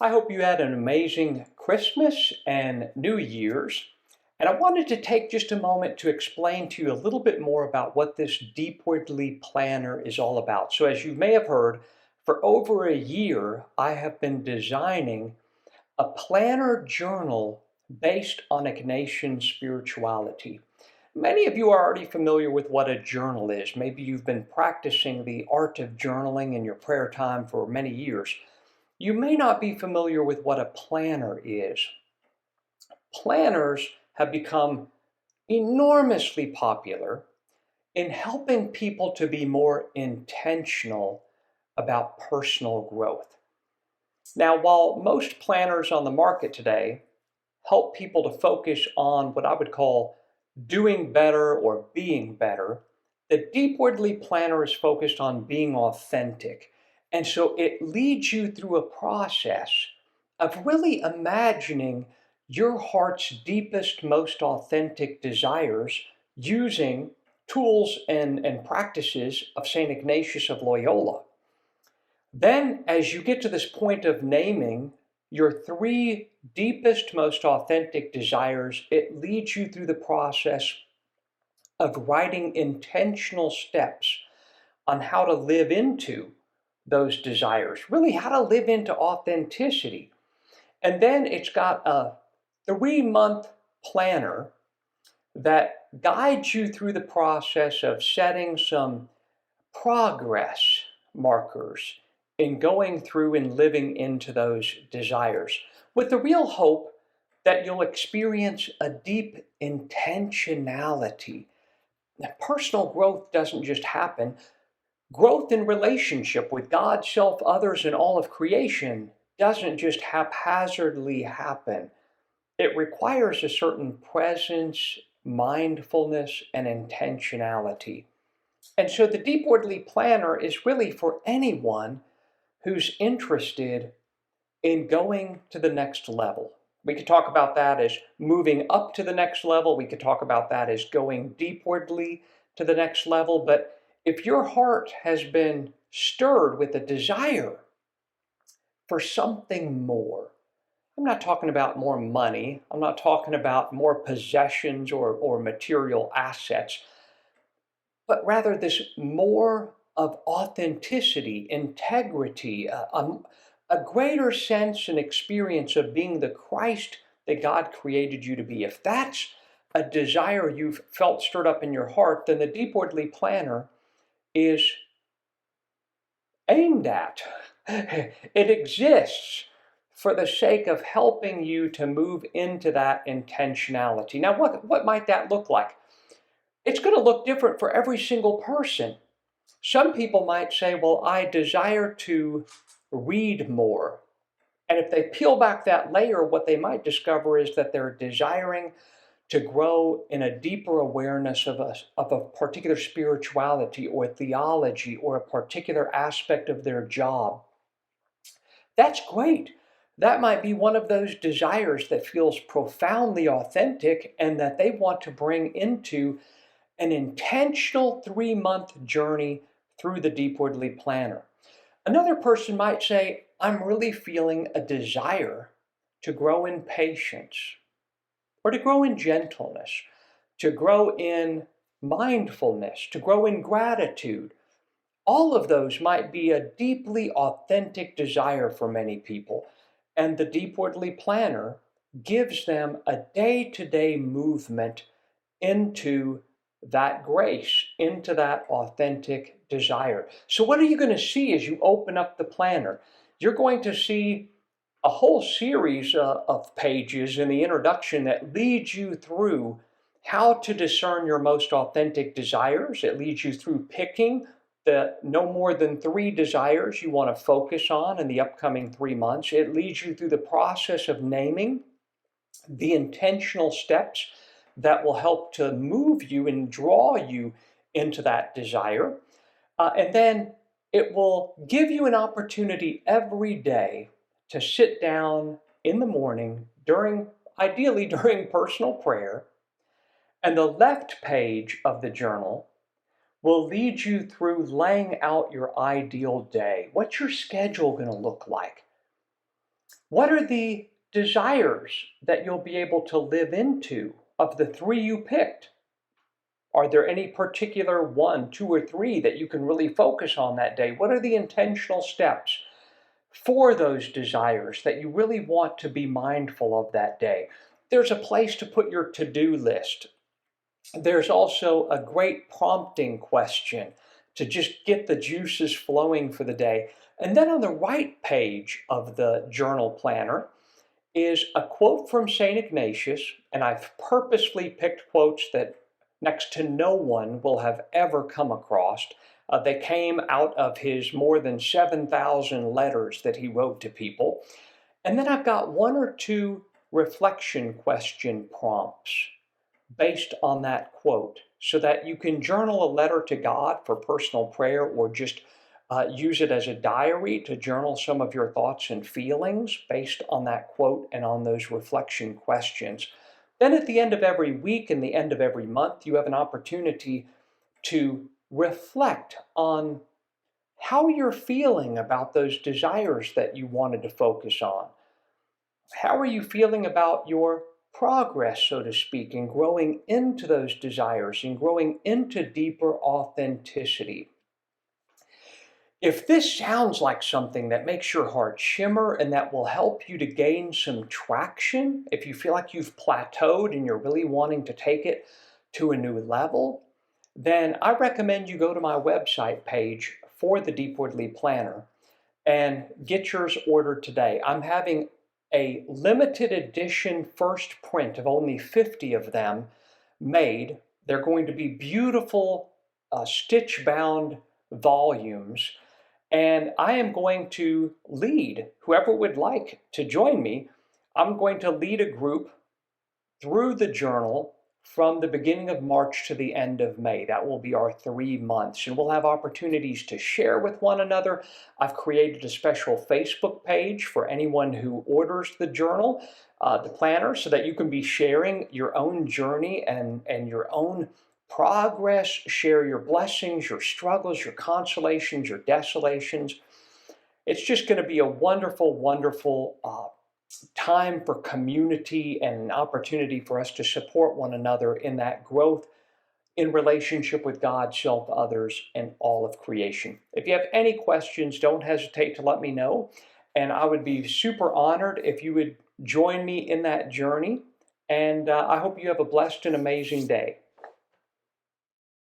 I hope you had an amazing Christmas and New Year's. And I wanted to take just a moment to explain to you a little bit more about what this Deepwardly Planner is all about. So, as you may have heard, for over a year, I have been designing a planner journal based on Ignatian spirituality. Many of you are already familiar with what a journal is. Maybe you've been practicing the art of journaling in your prayer time for many years. You may not be familiar with what a planner is. Planners have become enormously popular in helping people to be more intentional about personal growth. Now, while most planners on the market today help people to focus on what I would call doing better or being better, the Deepwardly Planner is focused on being authentic. And so it leads you through a process of really imagining your heart's deepest, most authentic desires using tools and practices of St. Ignatius of Loyola. Then, as you get to this point of naming your three deepest, most authentic desires, it leads you through the process of writing intentional steps on how to live into those desires, really, how to live into authenticity. And then it's got a 3-month planner that guides you through the process of setting some progress markers in going through and living into those desires with the real hope that you'll experience a deep intentionality. Now, personal growth doesn't just happen. Growth in relationship with God, self, others, and all of creation doesn't just haphazardly happen. It requires a certain presence, mindfulness, and intentionality. And so the Deepwardly Planner is really for anyone who's interested in going to the next level. We could talk about that as moving up to the next level. We could talk about that as going deepwardly to the next level. But if your heart has been stirred with a desire for something more, I'm not talking about more money. I'm not talking about more possessions or material assets, but rather this more of authenticity, integrity, a greater sense and experience of being the Christ that God created you to be. If that's a desire you've felt stirred up in your heart, then the Deepwardly Planner is aimed at. It exists for the sake of helping you to move into that intentionality. Now, what might that look like? It's going to look different for every single person. Some people might say, well, I desire to read more. And if they peel back that layer, what they might discover is that they're desiring to grow in a deeper awareness of a particular spirituality or theology or a particular aspect of their job. That's great. That might be one of those desires that feels profoundly authentic and that they want to bring into an intentional 3-month journey through the Deepwardly Planner. Another person might say, I'm really feeling a desire to grow in patience, or to grow in gentleness, to grow in mindfulness, to grow in gratitude. All of those might be a deeply authentic desire for many people. And the Deepwardly Planner gives them a day-to-day movement into that grace, into that authentic desire. So what are you going to see as you open up the planner? You're going to see a whole series of pages in the introduction that leads you through how to discern your most authentic desires. It leads you through picking the no more than 3 desires you want to focus on in the upcoming 3 months. It leads you through the process of naming the intentional steps that will help to move you and draw you into that desire. And then it will give you an opportunity every day to sit down in the morning ideally during personal prayer. And the left page of the journal will lead you through laying out your ideal day. What's your schedule going to look like? What are the desires that you'll be able to live into of the three you picked? Are there any particular one, two, or three that you can really focus on that day? What are the intentional steps for those desires that you really want to be mindful of that day? There's a place to put your to-do list. There's also a great prompting question to just get the juices flowing for the day. And then on the right page of the journal planner is a quote from St. Ignatius, and I've purposely picked quotes that next to no one will have ever come across. They came out of his more than 7,000 letters that he wrote to people. And then I've got one or two reflection question prompts based on that quote so that you can journal a letter to God for personal prayer or just use it as a diary to journal some of your thoughts and feelings based on that quote and on those reflection questions. Then at the end of every week and the end of every month, you have an opportunity to reflect on how you're feeling about those desires that you wanted to focus on. How are you feeling about your progress, so to speak, in growing into those desires and growing into deeper authenticity? If this sounds like something that makes your heart shimmer and that will help you to gain some traction, if you feel like you've plateaued and you're really wanting to take it to a new level, then I recommend you go to my website page for the Deepwardly Planner and get yours ordered today. I'm having a limited edition first print of only 50 of them made. They're going to be beautiful stitch-bound volumes. And I am going to lead, whoever would like to join me, I'm going to lead a group through the journal from the beginning of March to the end of May. That will be our 3 months, and we'll have opportunities to share with one another. I've created a special Facebook page for anyone who orders the journal, the planner, so that you can be sharing your own journey and your own progress, share your blessings, your struggles, your consolations, your desolations. It's just going to be a wonderful, wonderful time for community and an opportunity for us to support one another in that growth in relationship with God, self, others, and all of creation. If you have any questions, don't hesitate to let me know. And I would be super honored if you would join me in that journey. And I hope you have a blessed and amazing day.